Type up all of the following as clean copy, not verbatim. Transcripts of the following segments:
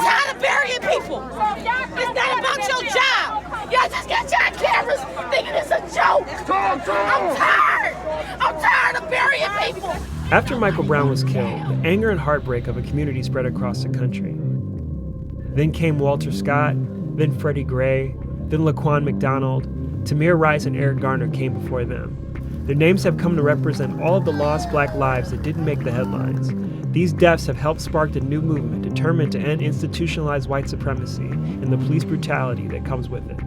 tired of burying people. It's not about your job. Y'all just got your cameras thinking it's a joke. I'm tired. I'm tired of burying people. After Michael Brown was killed, the anger and heartbreak of a community spread across the country. Then came Walter Scott, then Freddie Gray, then Laquan McDonald. Tamir Rice and Eric Garner came before them. Their names have come to represent all of the lost black lives that didn't make the headlines. These deaths have helped spark a new movement determined to end institutionalized white supremacy and the police brutality that comes with it.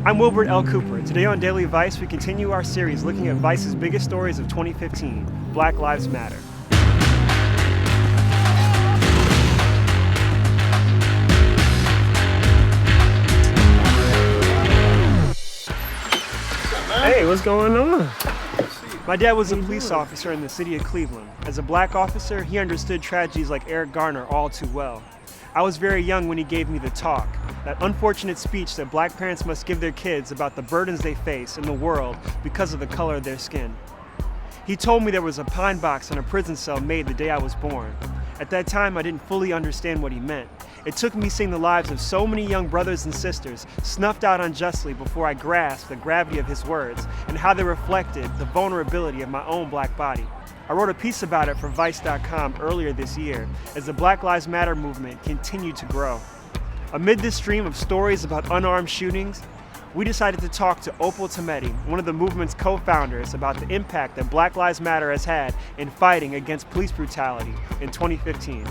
I'm Wilbert L. Cooper. Today on Daily Vice, we continue our series looking at Vice's biggest stories of 2015, Black Lives Matter. Hey, what's going on? My dad was a police officer in the city of Cleveland. As a black officer, he understood tragedies like Eric Garner all too well. I was very young when he gave me the talk, that unfortunate speech that black parents must give their kids about the burdens they face in the world because of the color of their skin. He told me there was a pine box in a prison cell made the day I was born. At that time, I didn't fully understand what he meant. It took me seeing the lives of so many young brothers and sisters snuffed out unjustly before I grasped the gravity of his words and how they reflected the vulnerability of my own black body. I wrote a piece about it for Vice.com earlier this year as the Black Lives Matter movement continued to grow. Amid this stream of stories about unarmed shootings, we decided to talk to Opal Tometi, one of the movement's co-founders, about the impact that Black Lives Matter has had in fighting against police brutality in 2015.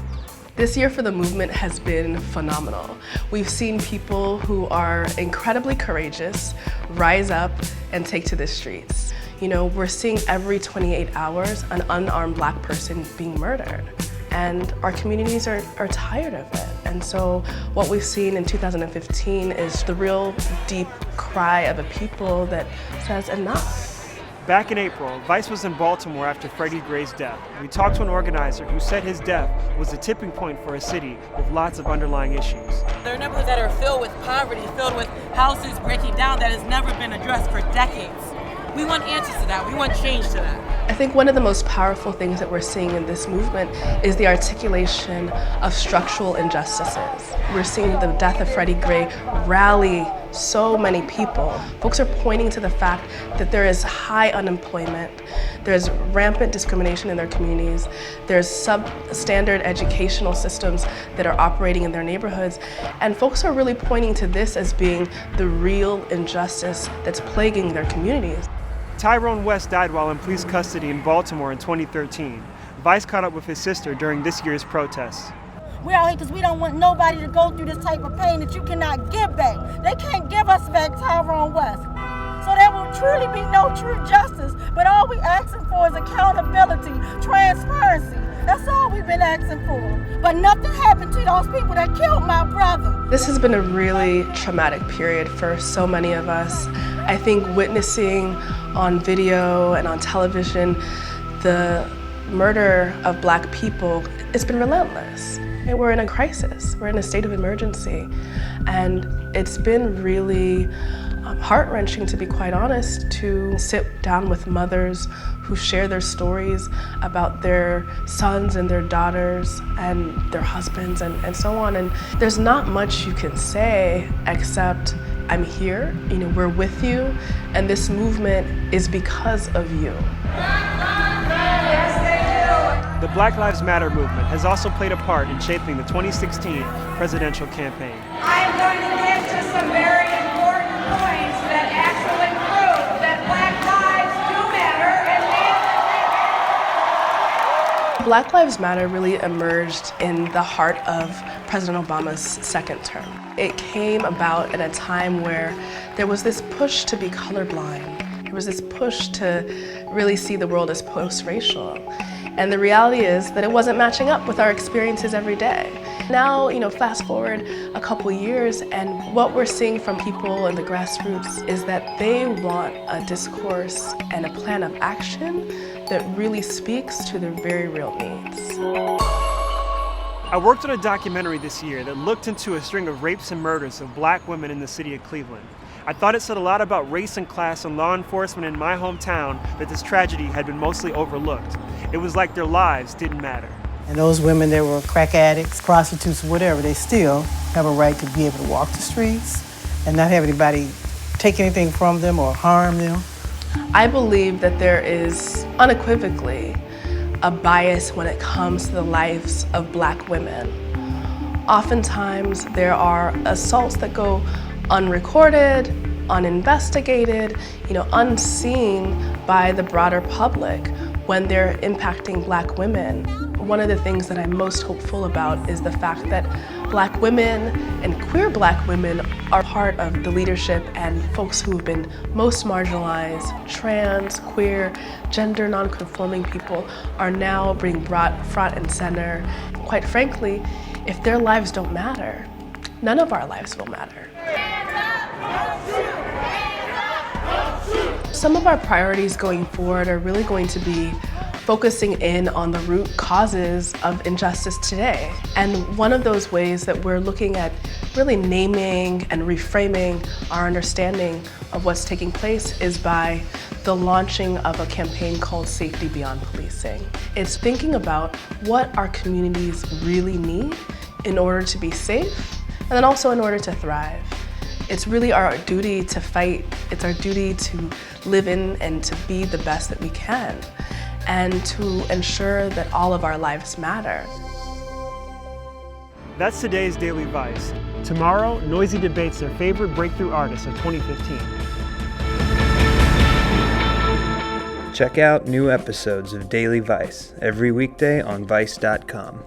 This year for the movement has been phenomenal. We've seen people who are incredibly courageous rise up and take to the streets. You know, we're seeing every 28 hours an unarmed black person being murdered. And our communities are tired of it. And so what we've seen in 2015 is the real deep cry of a people that says enough. Back in April, Vice was in Baltimore after Freddie Gray's death. We talked to an organizer who said his death was a tipping point for a city with lots of underlying issues. There are neighborhoods that are filled with poverty, filled with houses breaking down that has never been addressed for decades. We want answers to that. We want change to that. I think one of the most powerful things that we're seeing in this movement is the articulation of structural injustices. We're seeing the death of Freddie Gray rally so many people. Folks are pointing to the fact that there is high unemployment, there's rampant discrimination in their communities, there's substandard educational systems that are operating in their neighborhoods, and folks are really pointing to this as being the real injustice that's plaguing their communities. Tyrone West died while in police custody in Baltimore in 2013. Vice caught up with his sister during this year's protests. We're out here because we don't want nobody to go through this type of pain that you cannot give back. They can't give us back Tyrone West. So there will truly be no true justice, but all we asking for is accountability, transparency. That's all we've been asking for. But nothing happened to those people that killed my brother. This has been a really traumatic period for so many of us. I think witnessing on video and on television the murder of black people, it's been relentless. We're in a crisis, we're in a state of emergency. And it's been really heart-wrenching, to be quite honest, to sit down with mothers who share their stories about their sons and their daughters and their husbands and so on. And there's not much you can say except, I'm here, you know, we're with you, and this movement is because of you. The Black Lives Matter movement has also played a part in shaping the 2016 presidential campaign. I'm going to get to some very important points that actually prove that Black lives do matter and Black Lives Matter really emerged in the heart of President Obama's second term. It came about at a time where there was this push to be colorblind. There was this push to really see the world as post-racial. And the reality is that it wasn't matching up with our experiences every day. Now, you know, fast forward a couple years, and what we're seeing from people in the grassroots is that they want a discourse and a plan of action that really speaks to their very real needs. I worked on a documentary this year that looked into a string of rapes and murders of black women in the city of Cleveland. I thought it said a lot about race and class and law enforcement in my hometown that this tragedy had been mostly overlooked. It was like their lives didn't matter. And those women that were crack addicts, prostitutes, whatever, they still have a right to be able to walk the streets and not have anybody take anything from them or harm them. I believe that there is unequivocally a bias when it comes to the lives of Black women. Oftentimes, there are assaults that go unrecorded, uninvestigated, unseen by the broader public when they're impacting Black women. One of the things that I'm most hopeful about is the fact that Black women and queer Black women are part of the leadership, and folks who've been most marginalized, trans, queer, gender non-conforming people are now being brought front and center. Quite frankly, if their lives don't matter, none of our lives will matter. Some of our priorities going forward are really going to be focusing in on the root causes of injustice today. And one of those ways that we're looking at really naming and reframing our understanding of what's taking place is by the launching of a campaign called Safety Beyond Policing. It's thinking about what our communities really need in order to be safe, and then also in order to thrive. It's really our duty to fight. It's our duty to live in and to be the best that we can, and to ensure that all of our lives matter. That's today's Daily Vice. Tomorrow, Noisy debates their favorite breakthrough artists of 2015. Check out new episodes of Daily Vice every weekday on Vice.com.